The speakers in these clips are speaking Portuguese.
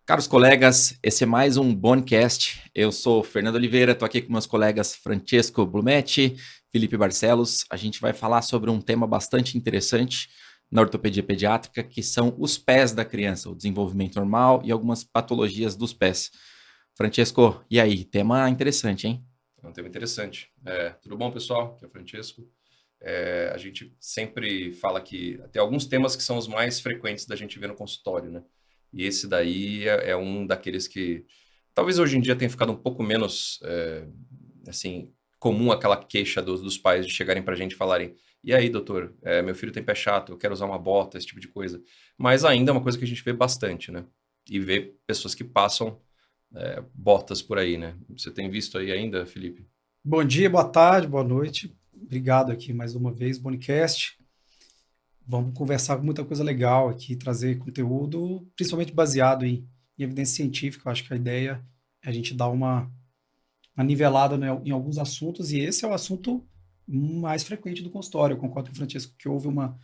Caros colegas, esse é mais um Bonecast. Eu sou Fernando Oliveira, estou aqui com meus colegas Francesco Blumetti, Felipe Barcelos. A gente vai falar sobre um tema bastante interessante na ortopedia pediátrica, que são os pés da criança, o desenvolvimento normal e algumas patologias dos pés. Francesco, e aí? Tema interessante, hein? É um tema interessante. Tudo bom, pessoal? Aqui é o Francesco. A gente sempre fala que tem alguns temas que são os mais frequentes da gente ver no consultório, né? E esse daí é um daqueles que talvez hoje em dia tenha ficado um pouco menos, assim, comum aquela queixa dos pais de chegarem para a gente e falarem: e aí, doutor, meu filho tem pé chato, eu quero usar uma bota, esse tipo de coisa. Mas ainda é uma coisa que a gente vê bastante, né? E vê pessoas que passam botas por aí, né? Você tem visto aí ainda, Felipe? Bom dia, boa tarde, boa noite. Obrigado aqui mais uma vez, Bonicast. Vamos conversar com muita coisa legal aqui, trazer conteúdo, principalmente baseado em evidência científica. Eu acho que a ideia é a gente dar uma nivelada, né, em alguns assuntos, e esse é o assunto mais frequente do consultório. Eu concordo com o Francisco que houve uma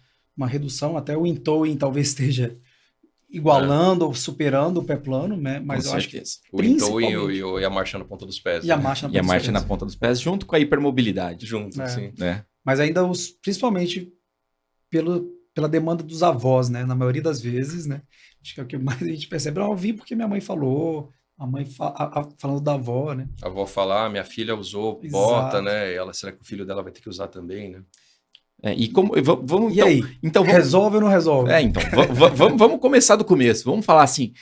redução, até o Intowing talvez esteja É, igualando ou superando o pé plano, né? Com Mas eu acho que certeza. o Intou principalmente, e a marcha na ponta dos pés, e a né? marcha na E a ponta dos marcha na pés. ponta dos pés junto com a hipermobilidade, Junto, É. sim. né? Mas ainda principalmente pela demanda dos avós, né? Na maioria das vezes, né? Acho que é o que mais a gente percebe. Eu vi porque minha mãe falou, a mãe falando da avó, né? A avó falar, minha filha usou bota, Exato. né? E ela, será que o filho dela vai ter que usar também, né? E como vamos E então, aí? então vamos Resolve ou não resolve? vamos começar do começo. Vamos falar assim,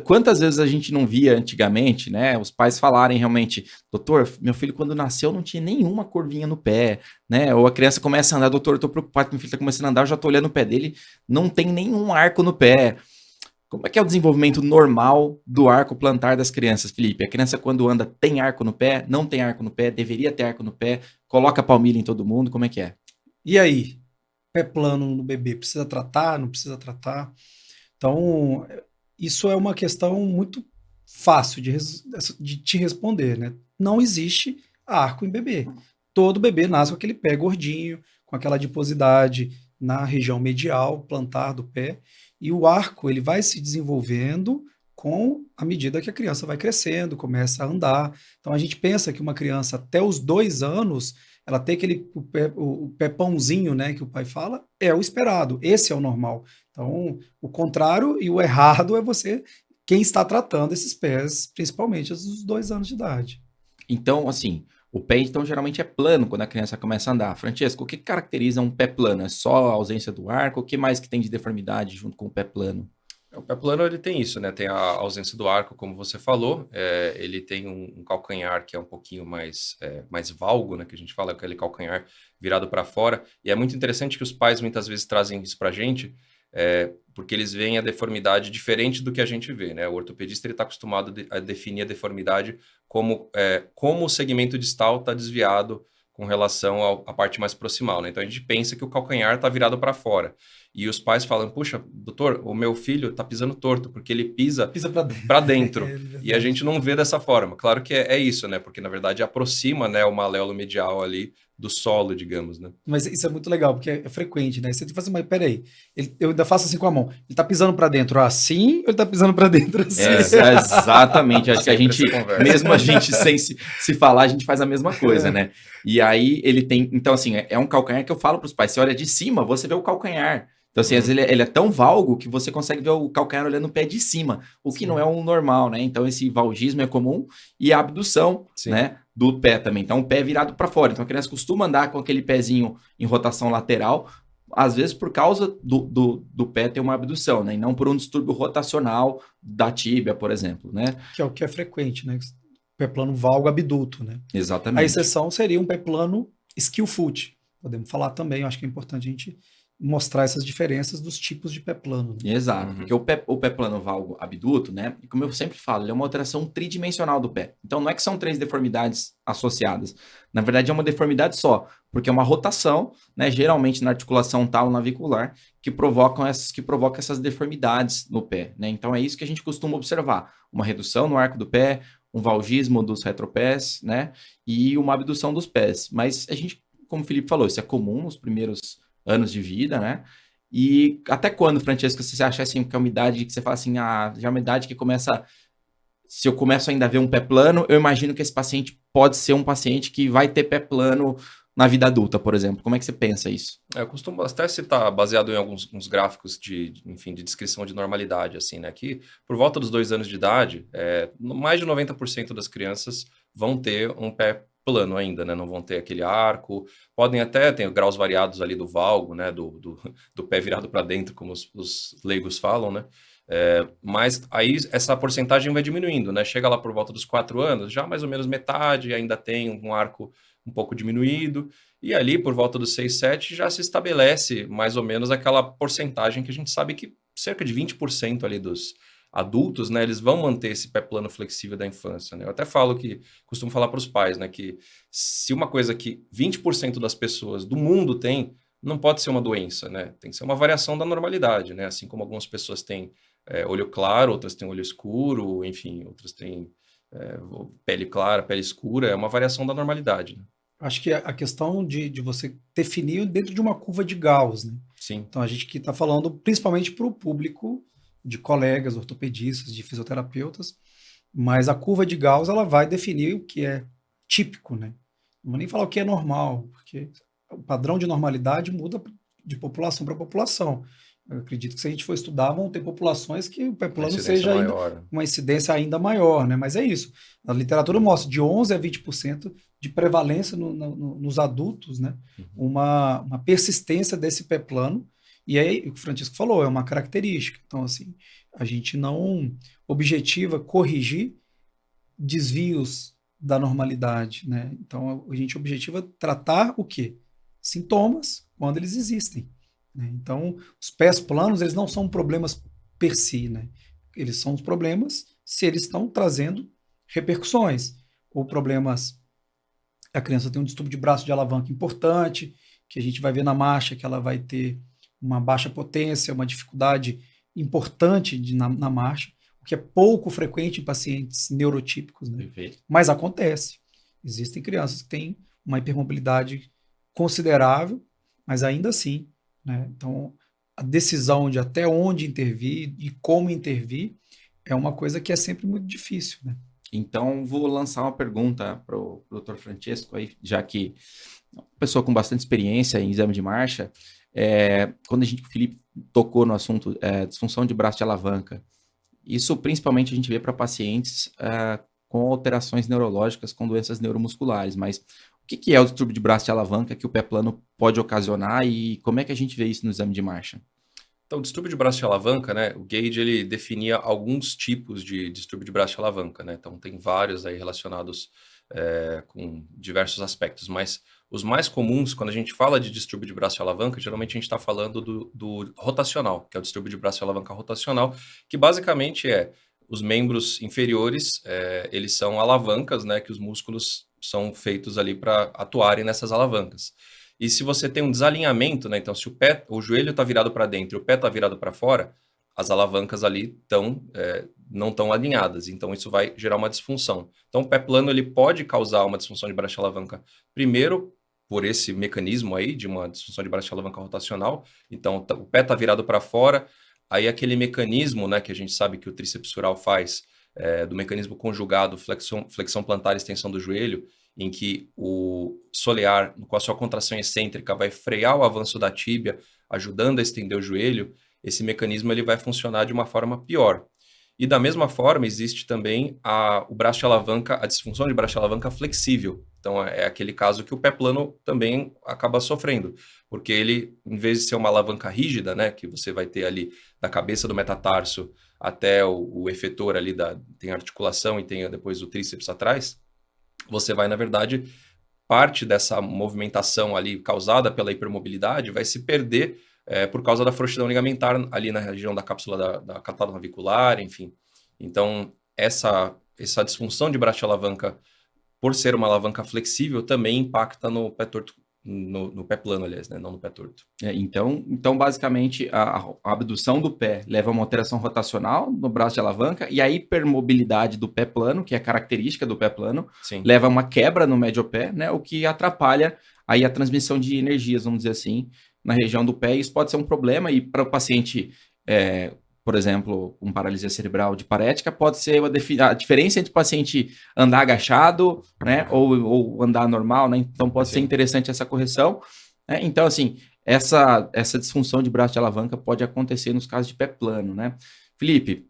quantas vezes a gente não via antigamente, né? Os pais falarem realmente, doutor, meu filho quando nasceu não tinha nenhuma curvinha no pé, né? Ou a criança começa a andar, doutor, eu tô preocupado que meu filho tá começando a andar, eu já tô olhando o pé dele, não tem nenhum arco no pé. Como é que é o desenvolvimento normal do arco plantar das crianças, Felipe? A criança quando anda tem arco no pé, não tem arco no pé, deveria ter arco no pé, coloca palmilha em todo mundo, como é que é? E aí? Pé plano no bebê, precisa tratar, não precisa tratar? Então, isso é uma questão muito fácil de te responder, né? Não existe arco em bebê. Todo bebê nasce com aquele pé gordinho, com aquela adiposidade na região medial, plantar do pé, e o arco ele vai se desenvolvendo com a medida que a criança vai crescendo, começa a andar. Então a gente pensa que uma criança até os 2 anos ela tem o pé pãozinho, né, que o pai fala, é o esperado, esse é o normal. Então, o contrário e o errado é quem está tratando esses pés, principalmente os 2 anos de idade. Então, assim, o pé então geralmente é plano quando a criança começa a andar. Francesco, o que caracteriza um pé plano? É só a ausência do arco? O que mais que tem de deformidade junto com o pé plano? O pé plano, ele tem isso, né? Tem a ausência do arco, como você falou. Ele tem um calcanhar que é um pouquinho mais valgo, né? Que a gente fala, aquele calcanhar virado para fora. E é muito interessante que os pais muitas vezes trazem isso para a gente, porque eles veem a deformidade diferente do que a gente vê, né? O ortopedista ele está acostumado a definir a deformidade como o segmento distal está desviado com relação à parte mais proximal, né? Então a gente pensa que o calcanhar está virado para fora. E os pais falam: puxa, doutor, o meu filho está pisando torto, porque ele pisa Pisa para dentro. para dentro. É E a gente verdade. não vê dessa forma. Claro que é isso, né? Porque, na verdade, aproxima, né, o maléolo medial ali do solo, digamos, né? Mas isso é muito legal, porque é frequente, né? Você tem que fazer, mas peraí, eu ainda faço assim com a mão. Ele tá pisando para dentro assim ou ele tá pisando para dentro assim? Exatamente. Acho que a Sempre gente, essa conversa. mesmo a gente sem se falar, a gente faz a mesma coisa, né? E aí ele tem. Então, assim, é um calcanhar que eu falo para os pais: você olha de cima, você vê o calcanhar. Então, assim, às Uhum, vezes ele é tão valgo que você consegue ver o calcanhar olhando o pé de cima, o que não é Sim, o normal, né? Então, esse valgismo é comum e a abdução, sim. né? Do pé também. Então, o pé é virado para fora. Então, a criança costuma andar com aquele pezinho em rotação lateral, às vezes por causa do pé ter uma abdução, né? E não por um distúrbio rotacional da tíbia, por exemplo, né? que é o que é frequente, né? Pé plano valgo abduto, né? A Exatamente. exceção seria um pé plano skill foot. Podemos falar também, eu acho que é importante a gente mostrar essas diferenças dos tipos de pé plano, né? Exato, porque Uhum, o pé plano valgo abduto, né? E como eu sempre falo, ele é uma alteração tridimensional do pé. Então não é que são três deformidades associadas. Na verdade, é uma deformidade só, porque é uma rotação, né? Geralmente na articulação talo-navicular, que provoca essas deformidades no pé, né? Então é isso que a gente costuma observar: uma redução no arco do pé, um valgismo dos retropés, né? E uma abdução dos pés. Mas a gente, como o Felipe falou, isso é comum nos primeiros anos de vida, né? E até quando, Francesco, você acha assim, que é uma idade que você fala assim, já é uma idade que começa. Se eu começo ainda a ver um pé plano, eu imagino que esse paciente pode ser um paciente que vai ter pé plano na vida adulta, por exemplo. Como é que você pensa isso? Eu costumo até citar, baseado em alguns uns gráficos enfim, de descrição de normalidade, assim, né? Que por volta dos 2 anos de idade, mais de 90% das crianças vão ter um pé plano ainda, né? Não vão ter aquele arco, podem até ter graus variados ali do valgo, né? Do pé virado para dentro, como os leigos falam, né? Mas aí essa porcentagem vai diminuindo, né? Chega lá por volta dos 4 anos, já mais ou menos metade ainda tem um arco um pouco diminuído. E ali, por volta dos 6, 7, já se estabelece mais ou menos aquela porcentagem que a gente sabe que cerca de 20% ali dos adultos, né, eles vão manter esse pé plano flexível da infância, né? Eu até costumo falar para os pais, né, que se uma coisa que 20% das pessoas do mundo tem, não pode ser uma doença, né? Tem que ser uma variação da normalidade, né? Assim como algumas pessoas têm olho claro, outras têm olho escuro, enfim, outras têm pele clara, pele escura, é uma variação da normalidade, né? Acho que a questão de você definir dentro de uma curva de Gauss, né? Sim. Então a gente que está falando principalmente para o público de colegas, ortopedistas, de fisioterapeutas, mas a curva de Gauss ela vai definir o que é típico, né? Não vou nem falar o que é normal, porque o padrão de normalidade muda de população para população. Eu acredito que se a gente for estudar, vão ter populações que o pé plano seja ainda maior. uma incidência ainda maior, né? Mas é isso. A literatura mostra de 11 a 20% de prevalência nos adultos, né? Uma persistência desse pé plano. E aí, o que o Francisco falou, é uma característica. Então, assim, a gente não objetiva corrigir desvios da normalidade, né? Então, a gente objetiva tratar o quê? Sintomas, quando eles existem, né? Então, os pés planos, eles não são problemas per si, né? Eles são os problemas se eles estão trazendo repercussões, ou problemas, a criança tem um distúrbio de braço de alavanca importante, que a gente vai ver na marcha que ela vai ter uma baixa potência, uma dificuldade importante na marcha, o que é pouco frequente em pacientes neurotípicos, né? Mas acontece. Existem crianças que têm uma hipermobilidade considerável, mas ainda assim, né? Então, a decisão de até onde intervir e como intervir é uma coisa que é sempre muito difícil, né? Então, vou lançar uma pergunta para o Dr. Francesco, aí, já que é uma pessoa com bastante experiência em exame de marcha. Quando o Felipe tocou no assunto disfunção de braço de alavanca, isso principalmente a gente vê para pacientes com alterações neurológicas, com doenças neuromusculares, mas o que é o distúrbio de braço de alavanca que o pé plano pode ocasionar e como é que a gente vê isso no exame de marcha? Então, o distúrbio de braço de alavanca, né? O Gage, ele definia alguns tipos de distúrbio de braço de alavanca, né? Então, tem vários aí relacionados com diversos aspectos, mas os mais comuns, quando a gente fala de distúrbio de braço de alavanca, geralmente a gente está falando do rotacional, que é o distúrbio de braço de alavanca rotacional, que basicamente os membros inferiores, eles são alavancas, né? Que os músculos são feitos ali para atuarem nessas alavancas. E se você tem um desalinhamento, né? Então, se o joelho está virado para dentro e o pé está virado para fora, as alavancas ali não estão alinhadas. Então, isso vai gerar uma disfunção. Então, o pé plano ele pode causar uma disfunção de braço de alavanca, primeiro, por esse mecanismo aí de uma disfunção de braço de alavanca rotacional. Então, o pé está virado para fora, aí aquele mecanismo, né, que a gente sabe que o tríceps sural faz, do mecanismo conjugado, flexão plantar e extensão do joelho, em que o solear, com a sua contração excêntrica, vai frear o avanço da tíbia, ajudando a estender o joelho, esse mecanismo ele vai funcionar de uma forma pior. E da mesma forma, existe também o braço de alavanca, a disfunção de braço de alavanca flexível. Então, é aquele caso que o pé plano também acaba sofrendo, porque ele, em vez de ser uma alavanca rígida, né, que você vai ter ali da cabeça do metatarso até o efetor ali, tem articulação e tem depois o tríceps atrás, você vai, na verdade, parte dessa movimentação ali causada pela hipermobilidade vai se perder por causa da frouxidão ligamentar ali na região da cápsula da catálogo navicular, enfim. Então, essa disfunção de braço de alavanca, por ser uma alavanca flexível, também impacta no pé torto, no pé plano, aliás, né? Não no pé torto. Então, basicamente, a abdução do pé leva a uma alteração rotacional no braço de alavanca e a hipermobilidade do pé plano, que é característica do pé plano, Sim. leva a uma quebra no médio pé, né? O que atrapalha aí a transmissão de energias, vamos dizer assim, na região do pé, e isso pode ser um problema, e para o paciente, por exemplo, com paralisia cerebral de parética, pode ser a diferença entre o paciente andar agachado, né, ou andar normal, né, então pode ser interessante essa correção, né? Então, assim, essa disfunção de braço de alavanca pode acontecer nos casos de pé plano, né? Felipe,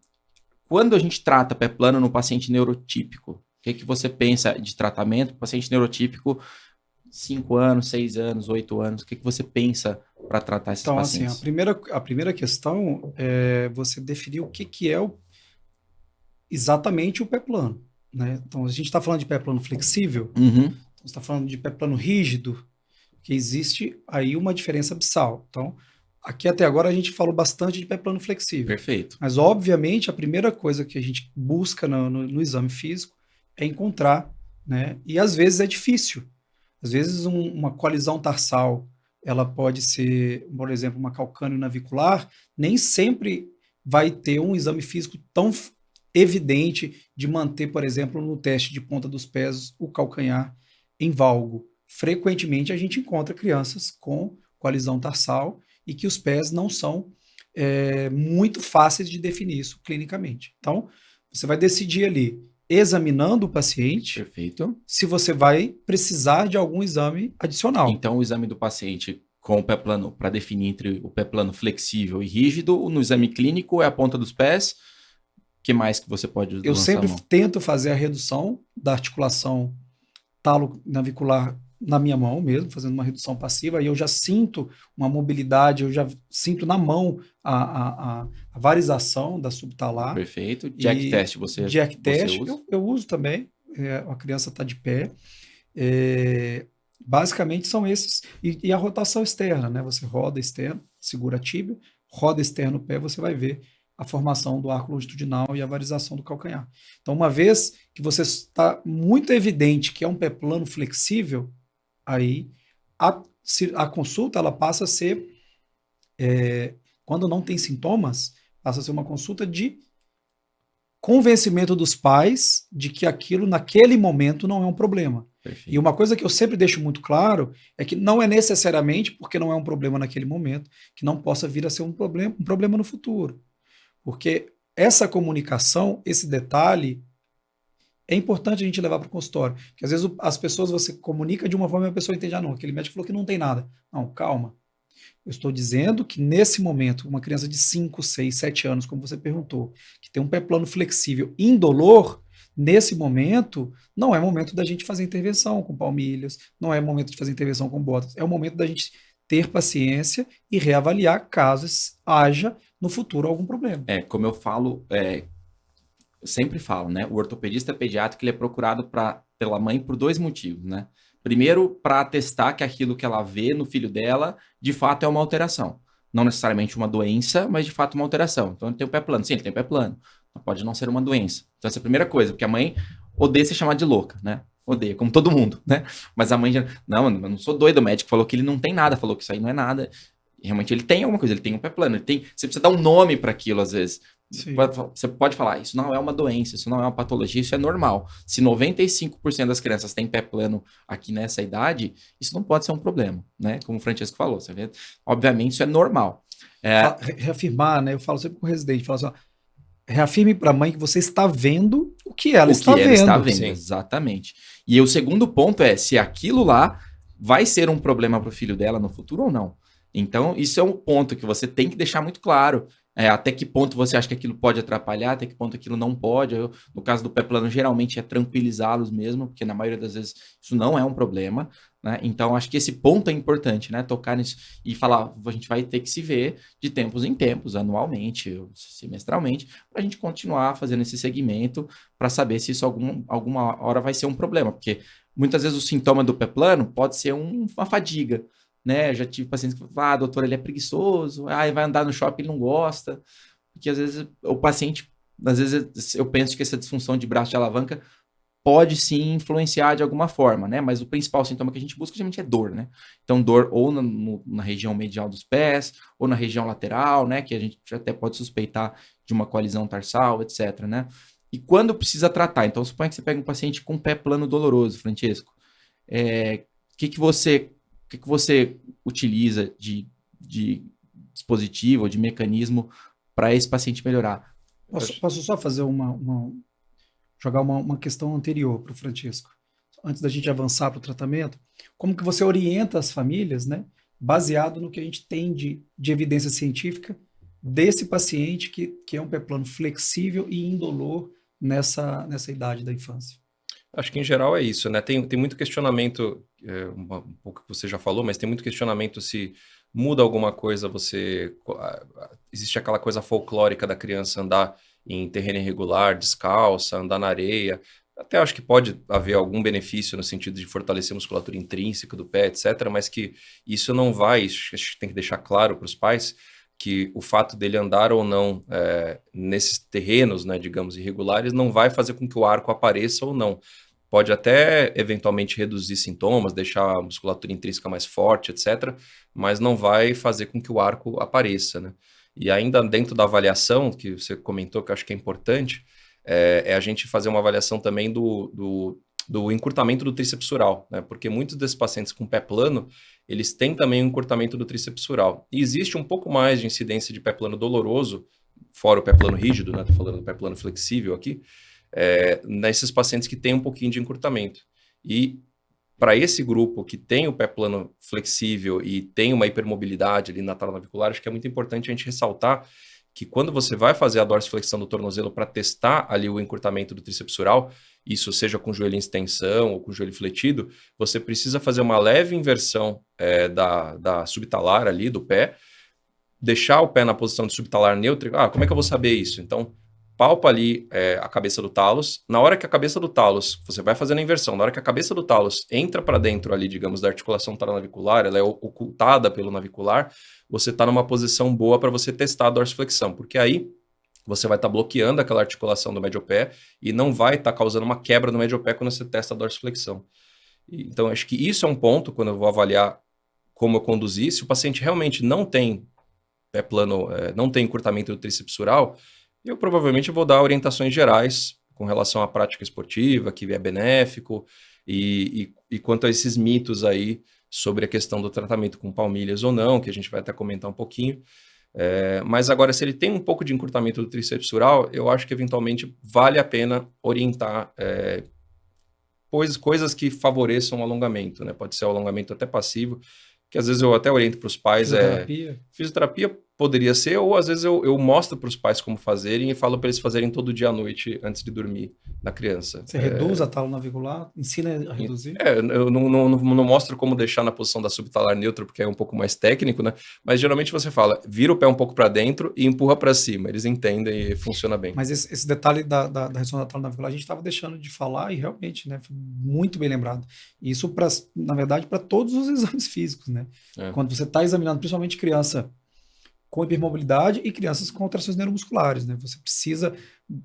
quando a gente trata pé plano no paciente neurotípico, o que você pensa de tratamento para paciente neurotípico, 5 anos, 6 anos, 8 anos, o que você pensa para tratar esses pacientes? Assim, a primeira questão é você definir o que é exatamente o pé plano, né? Então, a gente está falando de pé plano flexível, você está falando de pé plano rígido, que existe aí uma diferença abissal. Então, aqui até agora a gente falou bastante de pé plano flexível. Perfeito. Mas, obviamente, a primeira coisa que a gente busca no exame físico é encontrar, né? E às vezes é difícil. Às vezes uma colisão tarsal, ela pode ser, por exemplo, uma calcâneo navicular, nem sempre vai ter um exame físico tão evidente de manter, por exemplo, no teste de ponta dos pés, o calcanhar em valgo. Frequentemente a gente encontra crianças com colisão tarsal e que os pés não são muito fáceis de definir isso clinicamente. Então, você vai decidir ali, examinando o paciente, perfeito, se você vai precisar de algum exame adicional. Então, o exame do paciente com o pé plano, para definir entre o pé plano flexível e rígido, no exame clínico é a ponta dos pés. O que mais que você pode lançar? Eu sempre tento fazer a redução da articulação talo-navicular na minha mão mesmo, fazendo uma redução passiva, e eu já sinto uma mobilidade, eu já sinto na mão a varização da subtalar. Perfeito. Jack test você usa? Jack test eu uso também, a criança está de pé. Basicamente são esses, e a rotação externa, né? Você roda externo, segura a tíbia, roda externo o pé, você vai ver a formação do arco longitudinal e a varização do calcanhar. Então, uma vez que você está muito evidente que é um pé plano flexível, aí a consulta ela passa a ser, quando não tem sintomas, passa a ser uma consulta de convencimento dos pais de que aquilo naquele momento não é um problema. Perfeito. E uma coisa que eu sempre deixo muito claro é que não é necessariamente porque não é um problema naquele momento que não possa vir a ser um problema no futuro. Porque essa comunicação, esse detalhe, é importante a gente levar para o consultório. Porque às vezes as pessoas, você comunica de uma forma e a pessoa entende, não, aquele médico falou que não tem nada. Não, calma. Eu estou dizendo que nesse momento, uma criança de 5, 6, 7 anos, como você perguntou, que tem um pé plano flexível indolor, nesse momento, não é momento da gente fazer intervenção com palmilhas, não é momento de fazer intervenção com botas, é o momento da gente ter paciência e reavaliar caso haja no futuro algum problema. Como eu falo, eu sempre falo, né? O ortopedista pediátrico ele é procurado pela mãe por 2 motivos, né? Primeiro, para atestar que aquilo que ela vê no filho dela, de fato é uma alteração. Não necessariamente uma doença, mas de fato uma alteração. Então, ele tem o pé plano. Sim, ele tem o pé plano. Pode não ser uma doença. Então, essa é a primeira coisa, porque a mãe odeia ser chamada de louca, né? Odeia, como todo mundo, né? Mas a mãe já... Não, eu não sou doido. O médico falou que ele não tem nada, falou que isso aí não é nada. Realmente, ele tem alguma coisa, ele tem um pé plano. Você precisa dar um nome para aquilo, às vezes. Sim. Você pode falar, isso não é uma doença, isso não é uma patologia, isso é normal. Se 95% das crianças têm pé plano aqui nessa idade, isso não pode ser um problema, né? Como o Francesco falou, você vê? Obviamente isso é normal. Reafirmar, né? Eu falo sempre com o residente, falo assim, ó, reafirme para a mãe que você está vendo o que ela está vendo. Está vendo, exatamente. E o segundo ponto é se aquilo lá vai ser um problema para o filho dela no futuro ou não. Então, isso é um ponto que você tem que deixar muito claro. Até que ponto você acha que aquilo pode atrapalhar, até que ponto aquilo não pode. No caso do pé plano, geralmente é tranquilizá-los mesmo, porque na maioria das vezes isso não é um problema, né? Então, acho que esse ponto é importante, né? Tocar nisso e falar, a gente vai ter que se ver de tempos em tempos, anualmente, semestralmente, para a gente continuar fazendo esse segmento para saber se isso alguma hora vai ser um problema, porque muitas vezes o sintoma do pé plano pode ser uma fadiga, né? Eu já tive pacientes que falam, doutor, ele é preguiçoso, vai andar no shopping, ele não gosta, porque às vezes o paciente, às vezes eu penso que essa disfunção de braço de alavanca pode sim influenciar de alguma forma, né? Mas o principal sintoma que a gente busca geralmente é dor, né? Então, dor ou na região medial dos pés, ou na região lateral, né? Que a gente até pode suspeitar de uma colisão tarsal, etc, né? E quando precisa tratar? Então, suponha que você pega um paciente com pé plano doloroso, Francesco. O que você utiliza de de dispositivo ou de mecanismo para esse paciente melhorar. Posso só fazer jogar uma questão anterior para o Francisco, antes da gente avançar para o tratamento? Como que você orienta as famílias, né, baseado no que a gente tem de evidência científica desse paciente que é um pé plano flexível e indolor nessa idade da infância? Acho que em geral é isso, né? Tem muito questionamento, um pouco que você já falou, mas tem muito questionamento se muda alguma coisa, existe aquela coisa folclórica da criança andar em terreno irregular, descalça, andar na areia. Até acho que pode haver algum benefício no sentido de fortalecer a musculatura intrínseca do pé, etc., mas que isso não vai, acho que tem que deixar claro para os pais que o fato dele andar ou não nesses terrenos, né, digamos, irregulares, não vai fazer com que o arco apareça ou não. Pode até, eventualmente, reduzir sintomas, deixar a musculatura intrínseca mais forte, etc., mas não vai fazer com que o arco apareça, né? E ainda dentro da avaliação, que você comentou, que eu acho que é importante, é a gente fazer uma avaliação também do encurtamento do tríceps sural, né? Porque muitos desses pacientes com pé plano, eles têm também um encurtamento do tríceps sural. E existe um pouco mais de incidência de pé plano doloroso, fora o pé plano rígido, né? Estou falando do pé plano flexível aqui, nesses pacientes que têm um pouquinho de encurtamento. E para esse grupo que tem o pé plano flexível e tem uma hipermobilidade ali na tala-navicular, acho que é muito importante a gente ressaltar que quando você vai fazer a dorsiflexão do tornozelo para testar ali o encurtamento do tríceps sural, isso seja com o joelho em extensão ou com o joelho fletido, você precisa fazer uma leve inversão da subtalar ali do pé, deixar o pé na posição de subtalar neutra. Como é que eu vou saber isso? Então, palpa ali a cabeça do talos. Na hora que a cabeça do talos, você vai fazendo a inversão, na hora que a cabeça do talos entra para dentro ali, digamos, da articulação taranavicular, ela é ocultada pelo navicular, você está numa posição boa para você testar a dorsiflexão, porque aí você vai estar bloqueando aquela articulação do médio pé e não vai estar causando uma quebra no médio pé quando você testa a dorsiflexão. Então, acho que isso é um ponto, quando eu vou avaliar como eu conduzir, se o paciente realmente não tem pé plano, não tem encurtamento do tríceps sural, eu provavelmente vou dar orientações gerais com relação à prática esportiva, que é benéfico, e quanto a esses mitos aí sobre a questão do tratamento com palmilhas ou não, que a gente vai até comentar um pouquinho. Mas agora, se ele tem um pouco de encurtamento do tríceps sural, eu acho que eventualmente vale a pena orientar coisas que favoreçam o alongamento, né? Pode ser o alongamento até passivo, que às vezes eu até oriento para os pais. Fisioterapia poderia ser, ou às vezes eu mostro para os pais como fazerem e falo para eles fazerem todo dia à noite antes de dormir na criança. Você reduz a tala navicular, ensina a reduzir? Eu não mostro como deixar na posição da subtalar neutra, porque é um pouco mais técnico, né? Mas geralmente você fala, vira o pé um pouco para dentro e empurra para cima. Eles entendem e funciona bem. Mas esse detalhe da redução da tala navicular, a gente estava deixando de falar e realmente, né, foi muito bem lembrado. Isso, na verdade, para todos os exames físicos, né? Quando você está examinando, principalmente criança com hipermobilidade e crianças com alterações neuromusculares, né? Você precisa,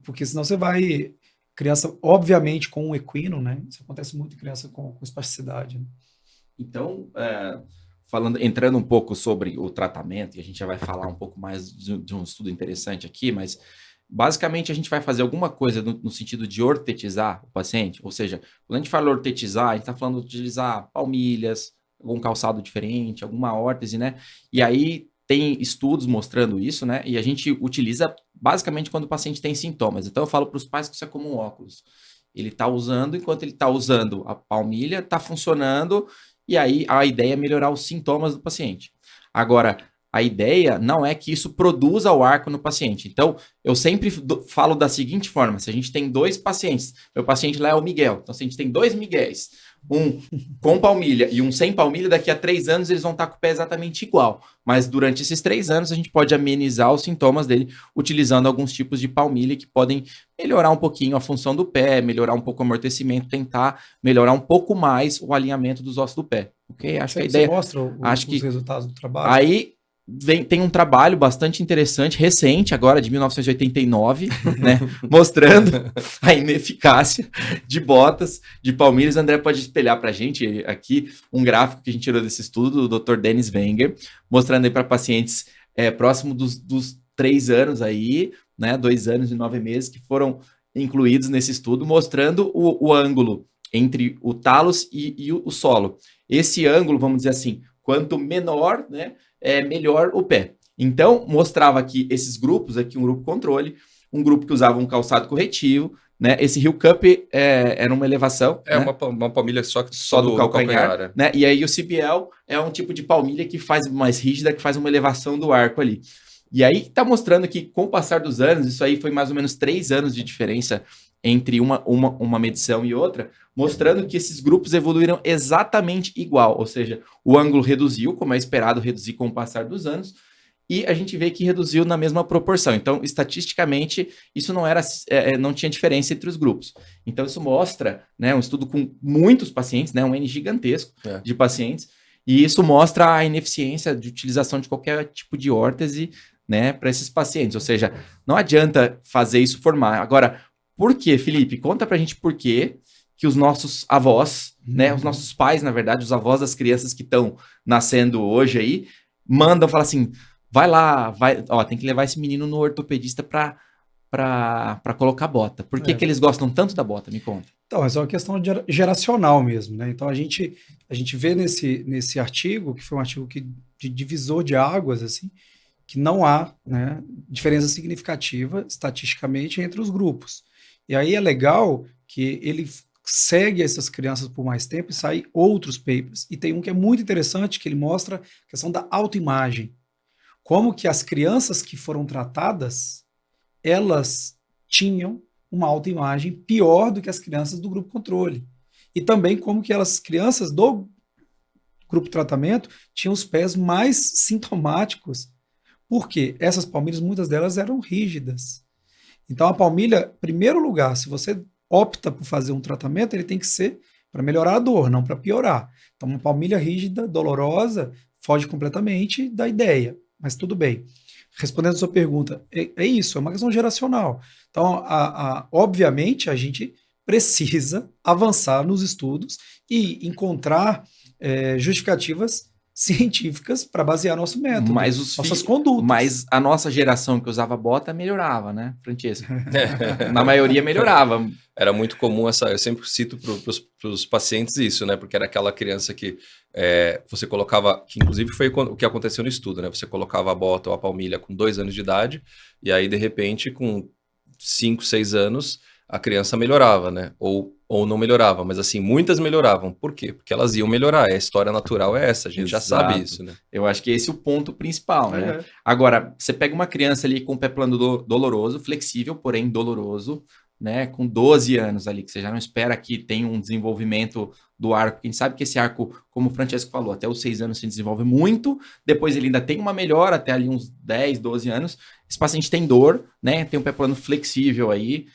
porque senão você vai... Criança, obviamente, com um equino, né? Isso acontece muito em criança com espasticidade. Né? Então, entrando um pouco sobre o tratamento, e a gente já vai falar um pouco mais de um estudo interessante aqui, mas basicamente a gente vai fazer alguma coisa no sentido de ortetizar o paciente, ou seja, quando a gente fala ortetizar, a gente está falando de utilizar palmilhas, algum calçado diferente, alguma órtese, né? E aí tem estudos mostrando isso, né? E a gente utiliza basicamente quando o paciente tem sintomas. Então eu falo para os pais que isso é como um óculos. Ele está usando, enquanto ele está usando a palmilha, está funcionando, e aí a ideia é melhorar os sintomas do paciente. Agora, a ideia não é que isso produza o arco no paciente. Então, eu sempre falo da seguinte forma: se a gente tem 2 pacientes, meu paciente lá é o Miguel, então se a gente tem 2 Miguéis, um com palmilha e um sem palmilha, daqui a 3 anos eles vão estar com o pé exatamente igual. Mas durante esses 3 anos a gente pode amenizar os sintomas dele utilizando alguns tipos de palmilha que podem melhorar um pouquinho a função do pé, melhorar um pouco o amortecimento, tentar melhorar um pouco mais o alinhamento dos ossos do pé. Ok? Acho que a ideia... Você mostra os resultados do trabalho? Aí tem um trabalho bastante interessante, recente, agora de 1989, né, mostrando a ineficácia de botas, de palmilhas. André pode espelhar para a gente aqui um gráfico que a gente tirou desse estudo do Dr. Dennis Wenger, mostrando aí para pacientes próximo dos 3 anos aí, né, 2 anos e 9 meses, que foram incluídos nesse estudo, mostrando o ângulo entre o talos e o solo. Esse ângulo, vamos dizer assim, quanto menor, né, melhor o pé. Então, mostrava aqui esses grupos, aqui um grupo controle, um grupo que usava um calçado corretivo, né? Esse heel cup era uma elevação, É né? uma palmilha Só do calcanhar, é. né? E aí o CBL é um tipo de palmilha que faz mais rígida, que faz uma elevação do arco ali. E aí tá mostrando que com o passar dos anos, isso aí foi mais ou menos 3 anos de diferença entre uma medição e outra, mostrando que esses grupos evoluíram exatamente igual, ou seja, o ângulo reduziu, como é esperado reduzir com o passar dos anos, e a gente vê que reduziu na mesma proporção. Então, estatisticamente, isso não tinha diferença entre os grupos. Então, isso mostra, né, um estudo com muitos pacientes, né, um N gigantesco de pacientes, e isso mostra a ineficiência de utilização de qualquer tipo de órtese, né, para esses pacientes. Ou seja, não adianta fazer isso formar. Agora, por quê, Felipe? Conta pra gente por quê que os nossos avós, né, os nossos pais, na verdade, os avós das crianças que estão nascendo hoje aí, mandam falar assim, vai lá, tem que levar esse menino no ortopedista para colocar bota. Por que eles gostam tanto da bota? Me conta. Então, essa é uma questão geracional mesmo, né? Então, a gente vê nesse artigo, que foi um artigo de divisor de águas, assim, que não há, né, diferença significativa, estatisticamente, entre os grupos. E aí é legal que ele segue essas crianças por mais tempo e sai outros papers. E tem um que é muito interessante, que ele mostra a questão da autoimagem. Como que as crianças que foram tratadas, elas tinham uma autoimagem pior do que as crianças do grupo controle. E também como que as crianças do grupo tratamento tinham os pés mais sintomáticos. Por quê? Essas palmilhas, muitas delas eram rígidas. Então, a palmilha, em primeiro lugar, se você opta por fazer um tratamento, ele tem que ser para melhorar a dor, não para piorar. Então, uma palmilha rígida, dolorosa, foge completamente da ideia. Mas tudo bem. Respondendo a sua pergunta, é isso, é uma questão geracional. Então, obviamente, a gente precisa avançar nos estudos e encontrar justificativas científicas para basear nosso método, nossas condutas. Mas a nossa geração que usava bota melhorava, né, Francesco? Na maioria melhorava. Era muito comum eu sempre cito para os pacientes isso, né? Porque era aquela criança que você colocava, que inclusive foi o que aconteceu no estudo, né? Você colocava a bota ou a palmilha com 2 anos de idade, e aí, de repente, com 5, 6 anos, a criança melhorava, né? Ou não melhorava, mas assim, muitas melhoravam. Por quê? Porque elas iam melhorar. A história natural é essa, a gente já sabe isso, né? Eu acho que esse é o ponto principal, né? Agora, você pega uma criança ali com o pé plano doloroso, flexível, porém doloroso, né? Com 12 anos ali, que você já não espera que tenha um desenvolvimento do arco. A gente sabe que esse arco, como o Francesco falou, até os 6 anos se desenvolve muito, depois ele ainda tem uma melhora, até ali uns 10, 12 anos. Esse paciente tem dor, né? Tem um pé plano flexível aí,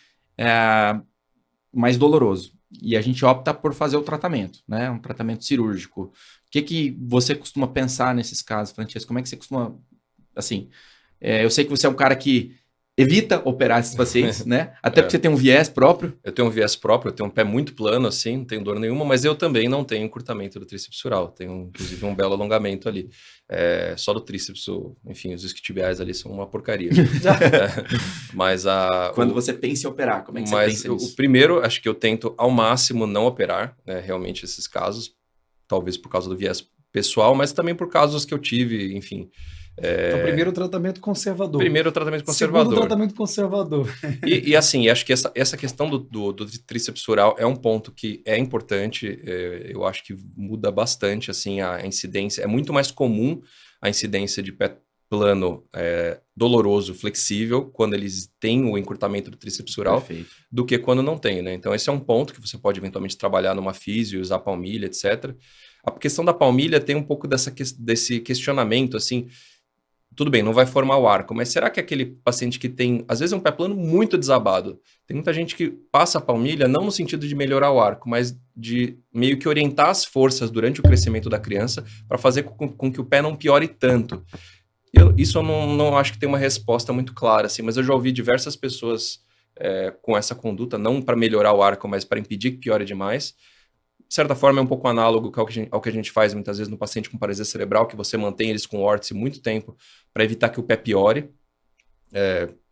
mais doloroso. E a gente opta por fazer o tratamento, né? Um tratamento cirúrgico. O que você costuma pensar nesses casos, Francesco? Como é que você costuma... Assim, eu sei que você é um cara que evita operar esses pacientes, né? Até porque você tem um viés próprio. Eu tenho um viés próprio, eu tenho um pé muito plano, assim, não tenho dor nenhuma, mas eu também não tenho encurtamento do tríceps sural. Tenho, inclusive, um belo alongamento ali. Só do tríceps, enfim, os isquiotibiais ali são uma porcaria. Mas Quando você pensa em operar, como é que você pensa nisso? O primeiro, acho que eu tento ao máximo não operar, né, realmente esses casos, talvez por causa do viés pessoal, mas também por casos que eu tive, enfim... Então, primeiro tratamento conservador. Primeiro tratamento conservador. Segundo tratamento conservador. E assim, acho que essa questão do tríceps sural é um ponto que é importante, eu acho que muda bastante assim, a incidência. É muito mais comum a incidência de pé plano doloroso, flexível, quando eles têm o encurtamento do tríceps sural, Perfeito. do que quando não tem, né? Então esse é um ponto que você pode eventualmente trabalhar numa físio, usar palmilha, etc. A questão da palmilha tem um pouco desse questionamento, assim... Tudo bem, não vai formar o arco, mas será que aquele paciente que tem, às vezes, um pé plano muito desabado, tem muita gente que passa a palmilha não no sentido de melhorar o arco, mas de meio que orientar as forças durante o crescimento da criança para fazer com que o pé não piore tanto. Isso eu não acho que tem uma resposta muito clara, assim, mas eu já ouvi diversas pessoas com essa conduta, não para melhorar o arco, mas para impedir que piore demais. De certa forma, é um pouco análogo ao que a gente faz muitas vezes no paciente com paralisia cerebral, que você mantém eles com órtese muito tempo para evitar que o pé piore.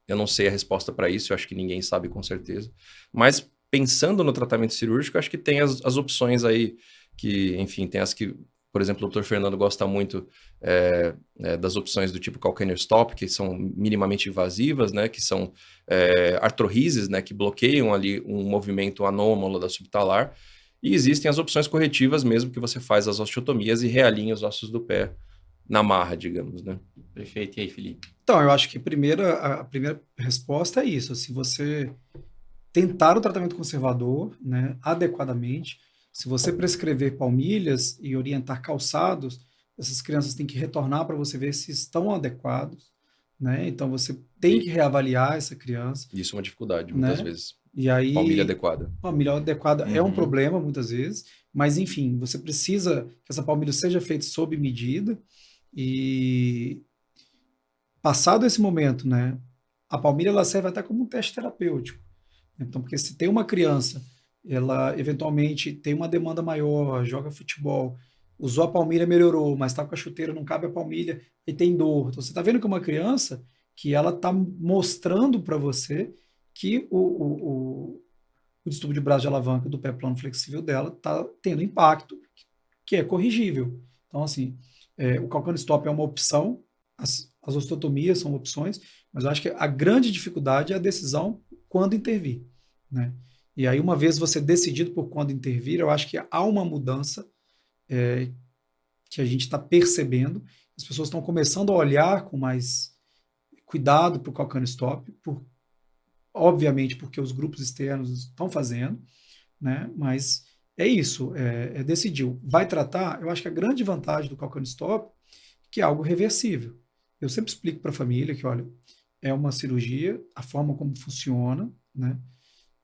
Eu não sei a resposta para isso, eu acho que ninguém sabe com certeza. Mas pensando no tratamento cirúrgico, acho que tem as opções aí que, enfim, tem as que Por exemplo, o Dr. Fernando gosta muito das opções do tipo calcaneal stop, que são minimamente invasivas, né, que são artrorrises, né, que bloqueiam ali um movimento anômalo da subtalar. E existem as opções corretivas mesmo, que você faz as osteotomias e realinha os ossos do pé na marra, digamos, né? Perfeito. E aí, Felipe? Então, eu acho que a primeira resposta é isso. Se você tentar o tratamento conservador, né, adequadamente, se você prescrever palmilhas e orientar calçados, essas crianças têm que retornar para você ver se estão adequados, né? Então você tem que reavaliar essa criança, Isso é uma dificuldade, muitas né? vezes. E aí, Palmilha adequada. palmilha adequada é um Uhum. problema muitas vezes, mas enfim, você precisa que essa palmilha seja feita sob medida e passado esse momento, né? A palmilha ela serve até como um teste terapêutico. Então, porque se tem uma criança, ela eventualmente tem uma demanda maior, joga futebol, usou a palmilha, melhorou, mas está com a chuteira, não cabe a palmilha e tem dor. Então, você está vendo que é uma criança que ela está mostrando para você que o distúrbio de braço de alavanca do pé plano flexível dela está tendo impacto que é corrigível. Então, assim, o calcâneo stop é uma opção, as osteotomias são opções, mas eu acho que a grande dificuldade é a decisão quando intervir, né? E aí, uma vez você decidido por quando intervir, eu acho que há uma mudança que a gente está percebendo. As pessoas estão começando a olhar com mais cuidado para o calcâneo stop, obviamente porque os grupos externos estão fazendo, né? Mas é isso, decidiu. Vai tratar, eu acho que a grande vantagem do calcâneo stop é que é algo reversível. Eu sempre explico para a família que, olha, é uma cirurgia, a forma como funciona, né?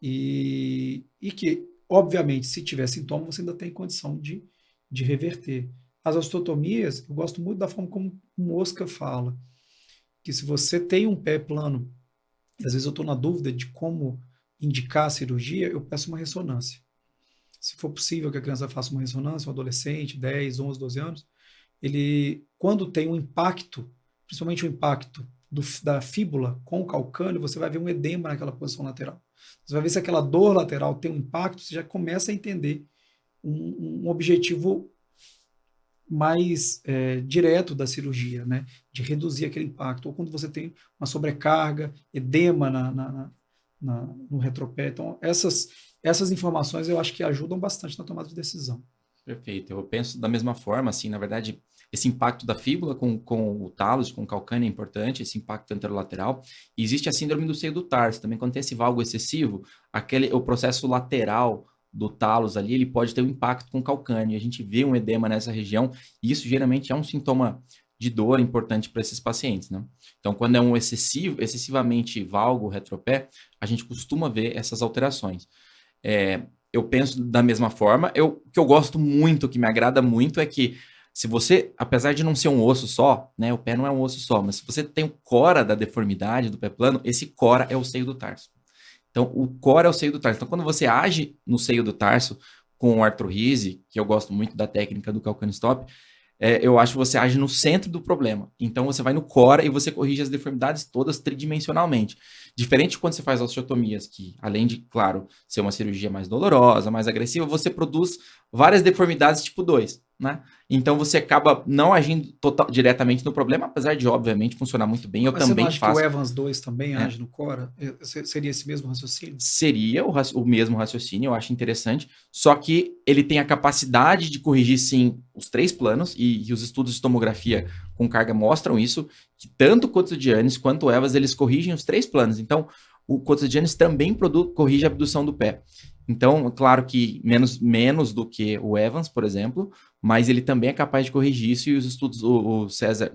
E que, obviamente, se tiver sintoma, você ainda tem condição de reverter. As osteotomias, eu gosto muito da forma como o Oscar fala, que se você tem um pé plano, e às vezes eu estou na dúvida de como indicar a cirurgia, eu peço uma ressonância. Se for possível que a criança faça uma ressonância, um adolescente, 10, 11, 12 anos, ele, quando tem um impacto, principalmente o impacto da fíbula com o calcâneo, você vai ver um edema naquela posição lateral. Você vai ver se aquela dor lateral tem um impacto, você já começa a entender um objetivo mais direto da cirurgia, né? De reduzir aquele impacto. Ou quando você tem uma sobrecarga, edema no retropé. Então, essas informações eu acho que ajudam bastante na tomada de decisão. Perfeito. Eu penso da mesma forma, assim, na verdade, esse impacto da fíbula com o talos, com o calcâneo é importante, esse impacto anterolateral. E existe a síndrome do seio do tarso, também quando tem esse valgo excessivo, o processo lateral do talos ali, ele pode ter um impacto com o calcâneo. E a gente vê um edema nessa região, e isso geralmente é um sintoma de dor importante para esses pacientes, né? Então, quando é um excessivamente valgo retropé, a gente costuma ver essas alterações. Eu penso da mesma forma. O que eu gosto muito, o que me agrada muito é que se você, apesar de não ser um osso só, né, o pé não é um osso só, mas se você tem o cora da deformidade do pé plano, esse cora é o seio do tarso. Então, o cora é o seio do tarso. Então, quando você age no seio do tarso com artrorrise, que eu gosto muito da técnica do calcâneo stop, eu acho que você age no centro do problema. Então, você vai no cora e você corrige as deformidades todas tridimensionalmente. Diferente de quando você faz osteotomias, que além de, claro, ser uma cirurgia mais dolorosa, mais agressiva, você produz várias deformidades tipo 2, né? Então, você acaba não agindo diretamente no problema, apesar de, obviamente, funcionar muito bem. Eu Mas você não também acha que faço. o Evans 2 também age no cora? Seria esse mesmo raciocínio? Seria o mesmo raciocínio, eu acho interessante, só que ele tem a capacidade de corrigir, sim, os 3 planos, e os estudos de tomografia com carga mostram isso, que tanto o Cotidianes quanto o Evans, eles corrigem os 3 planos. Então, o Cotidianes também corrige a abdução do pé. Então, claro que menos do que o Evans, por exemplo, mas ele também é capaz de corrigir isso, e os estudos, o César,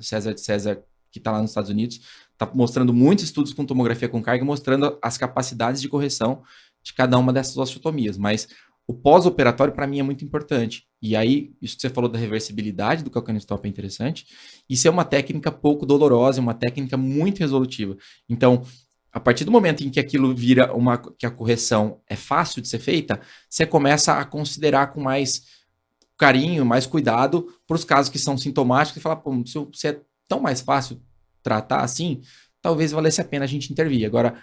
que está lá nos Estados Unidos, está mostrando muitos estudos com tomografia com carga, mostrando as capacidades de correção de cada uma dessas osteotomias. Mas o pós-operatório, para mim, é muito importante. E aí, isso que você falou da reversibilidade do calcâneo stop é interessante. Isso é uma técnica pouco dolorosa, uma técnica muito resolutiva. Então, a partir do momento em que aquilo vira que a correção é fácil de ser feita, você começa a considerar com mais carinho, mais cuidado para os casos que são sintomáticos e falar, pô, se é tão mais fácil tratar assim, talvez valesse a pena a gente intervir. Agora,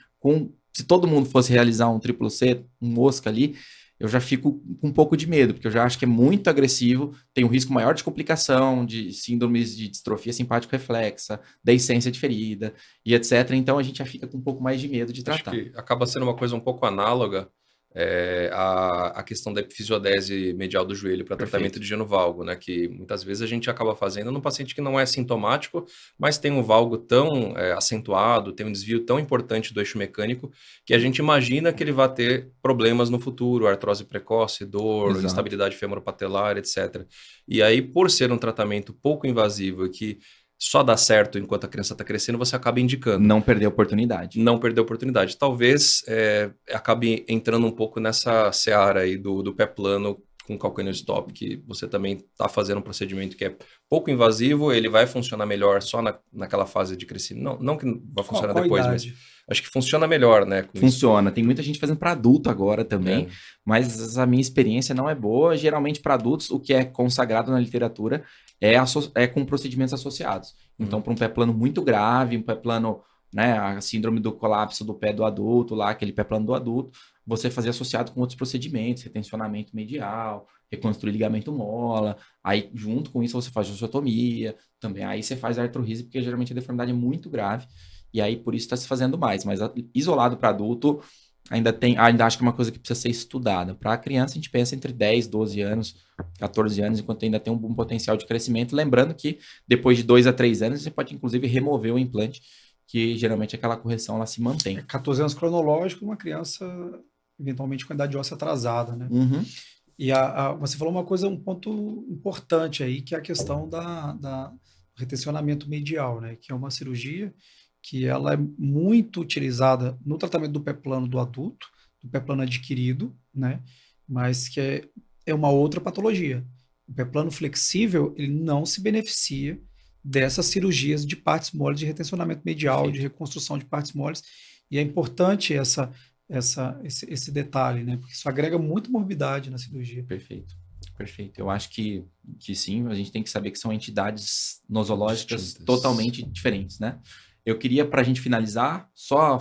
se todo mundo fosse realizar um triplo C, um mosca ali, eu já fico com um pouco de medo, porque eu já acho que é muito agressivo, tem um risco maior de complicação, de síndromes de distrofia simpático-reflexa, deiscência de ferida e etc. Então a gente já fica com um pouco mais de medo de Acho tratar. que acaba sendo uma coisa um pouco análoga à questão da epifisiodese medial do joelho para tratamento de genovalgo, né? Que muitas vezes a gente acaba fazendo num paciente que não é sintomático, mas tem um valgo tão acentuado, tem um desvio tão importante do eixo mecânico, que a gente imagina que ele vai ter problemas no futuro, artrose precoce, dor, Exato. instabilidade femoropatelar, etc. E aí, por ser um tratamento pouco invasivo e que só dá certo enquanto a criança está crescendo, você acaba indicando. Não perder a oportunidade. Não perder a oportunidade. Talvez acabe entrando um pouco nessa seara aí do pé plano com calcanhar stop, que você também está fazendo um procedimento que é pouco invasivo, ele vai funcionar melhor só naquela fase de crescimento. Não que vai funcionar Qual depois, idade? mas acho que funciona melhor, né? Funciona. Tem muita gente fazendo para adulto agora também, É. mas a minha experiência não é boa. Geralmente, para adultos, o que é consagrado na literatura é com procedimentos associados. Então, para um pé plano muito grave, um pé plano, né, a síndrome do colapso do pé do adulto, lá, aquele pé plano do adulto, você fazer associado com outros procedimentos, retencionamento medial, reconstruir ligamento mola. Aí, junto com isso, você faz osteotomia também. Aí você faz artrose, porque geralmente a deformidade é muito grave. E aí, por isso, está se fazendo mais. Mas isolado para adulto, ainda acho que é uma coisa que precisa ser estudada. Para criança, a gente pensa entre 10, 12 anos, 14 anos, enquanto ainda tem um bom potencial de crescimento. Lembrando que depois de 2 a 3 anos, você pode, inclusive, remover o implante, que geralmente aquela correção ela se mantém. 14 anos cronológico, uma criança eventualmente com idade óssea atrasada, né? Uhum. E você falou uma coisa, um ponto importante aí, que é a questão do retencionamento medial, né? Que é uma cirurgia que ela é muito utilizada no tratamento do pé plano do adulto, do pé plano adquirido, né? Mas que é uma outra patologia. O pé plano flexível, ele não se beneficia dessas cirurgias de partes moles de retencionamento medial, Perfeito. de reconstrução de partes moles, e é importante esse detalhe, né? Porque isso agrega muito morbidade na cirurgia. Perfeito. Perfeito. Eu acho que sim, a gente tem que saber que são entidades nosológicas Distintas. totalmente diferentes, né? Eu queria, para a gente finalizar, só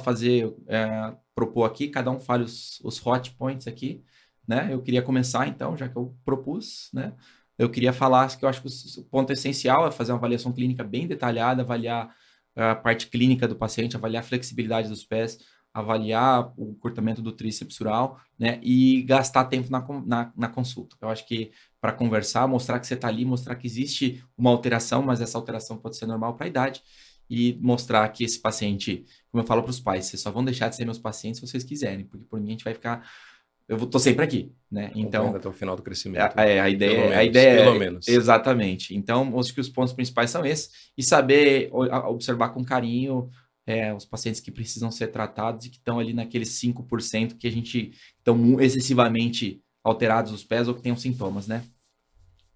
propor aqui, cada um fale os hot points aqui, né? Eu queria começar, então, já que eu propus, né? Eu queria falar que eu acho que o ponto essencial é fazer uma avaliação clínica bem detalhada, avaliar a parte clínica do paciente, avaliar a flexibilidade dos pés, avaliar o curtamento do tríceps sural, né? E gastar tempo na consulta. Eu acho que para conversar, mostrar que você está ali, mostrar que existe uma alteração, mas essa alteração pode ser normal para a idade, e mostrar que esse paciente, como eu falo para os pais, vocês só vão deixar de ser meus pacientes se vocês quiserem, porque por mim a gente vai ficar. Tô sempre aqui, né? Então, até o final do crescimento. a ideia Pelo é menos. exatamente. Então, acho que os pontos principais são esses, e saber observar com carinho os pacientes que precisam ser tratados e que estão ali naqueles 5% que a gente estão excessivamente alterados os pés ou que tenham sintomas, né?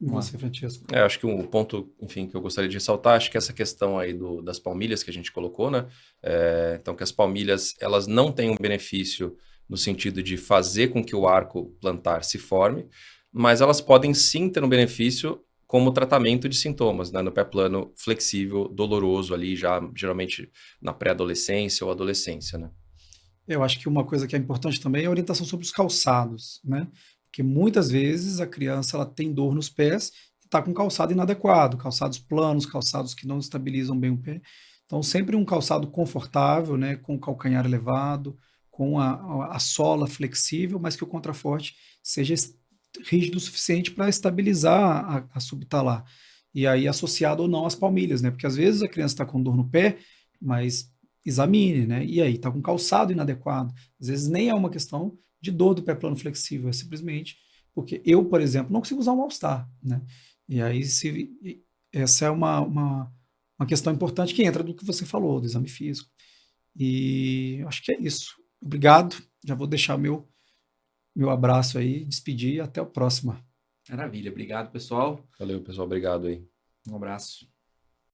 E você, Francesco? Acho que um ponto, enfim, que eu gostaria de ressaltar, acho que essa questão aí das palmilhas que a gente colocou, né? Então, que as palmilhas, elas não têm um benefício no sentido de fazer com que o arco plantar se forme, mas elas podem sim ter um benefício como tratamento de sintomas, né? No pé plano flexível, doloroso ali, já geralmente na pré-adolescência ou adolescência, né? Eu acho que uma coisa que é importante também é a orientação sobre os calçados, né? Porque muitas vezes a criança ela tem dor nos pés e está com calçado inadequado, calçados planos, calçados que não estabilizam bem o pé. Então, sempre um calçado confortável, né? Com o calcanhar elevado, com a sola flexível, mas que o contraforte seja rígido o suficiente para estabilizar a subtalar. E aí, associado ou não às palmilhas, né? Porque às vezes a criança está com dor no pé, mas examine, né? E aí, está com calçado inadequado. Às vezes nem é uma questão de dor do pé plano flexível, é simplesmente porque eu, por exemplo, não consigo usar um All-Star, né? E aí, essa é uma questão importante que entra do que você falou, do exame físico. E acho que é isso. Obrigado. Já vou deixar meu abraço aí, despedir e até a próxima. Maravilha. Obrigado, pessoal. Valeu, pessoal. Obrigado aí. Um abraço.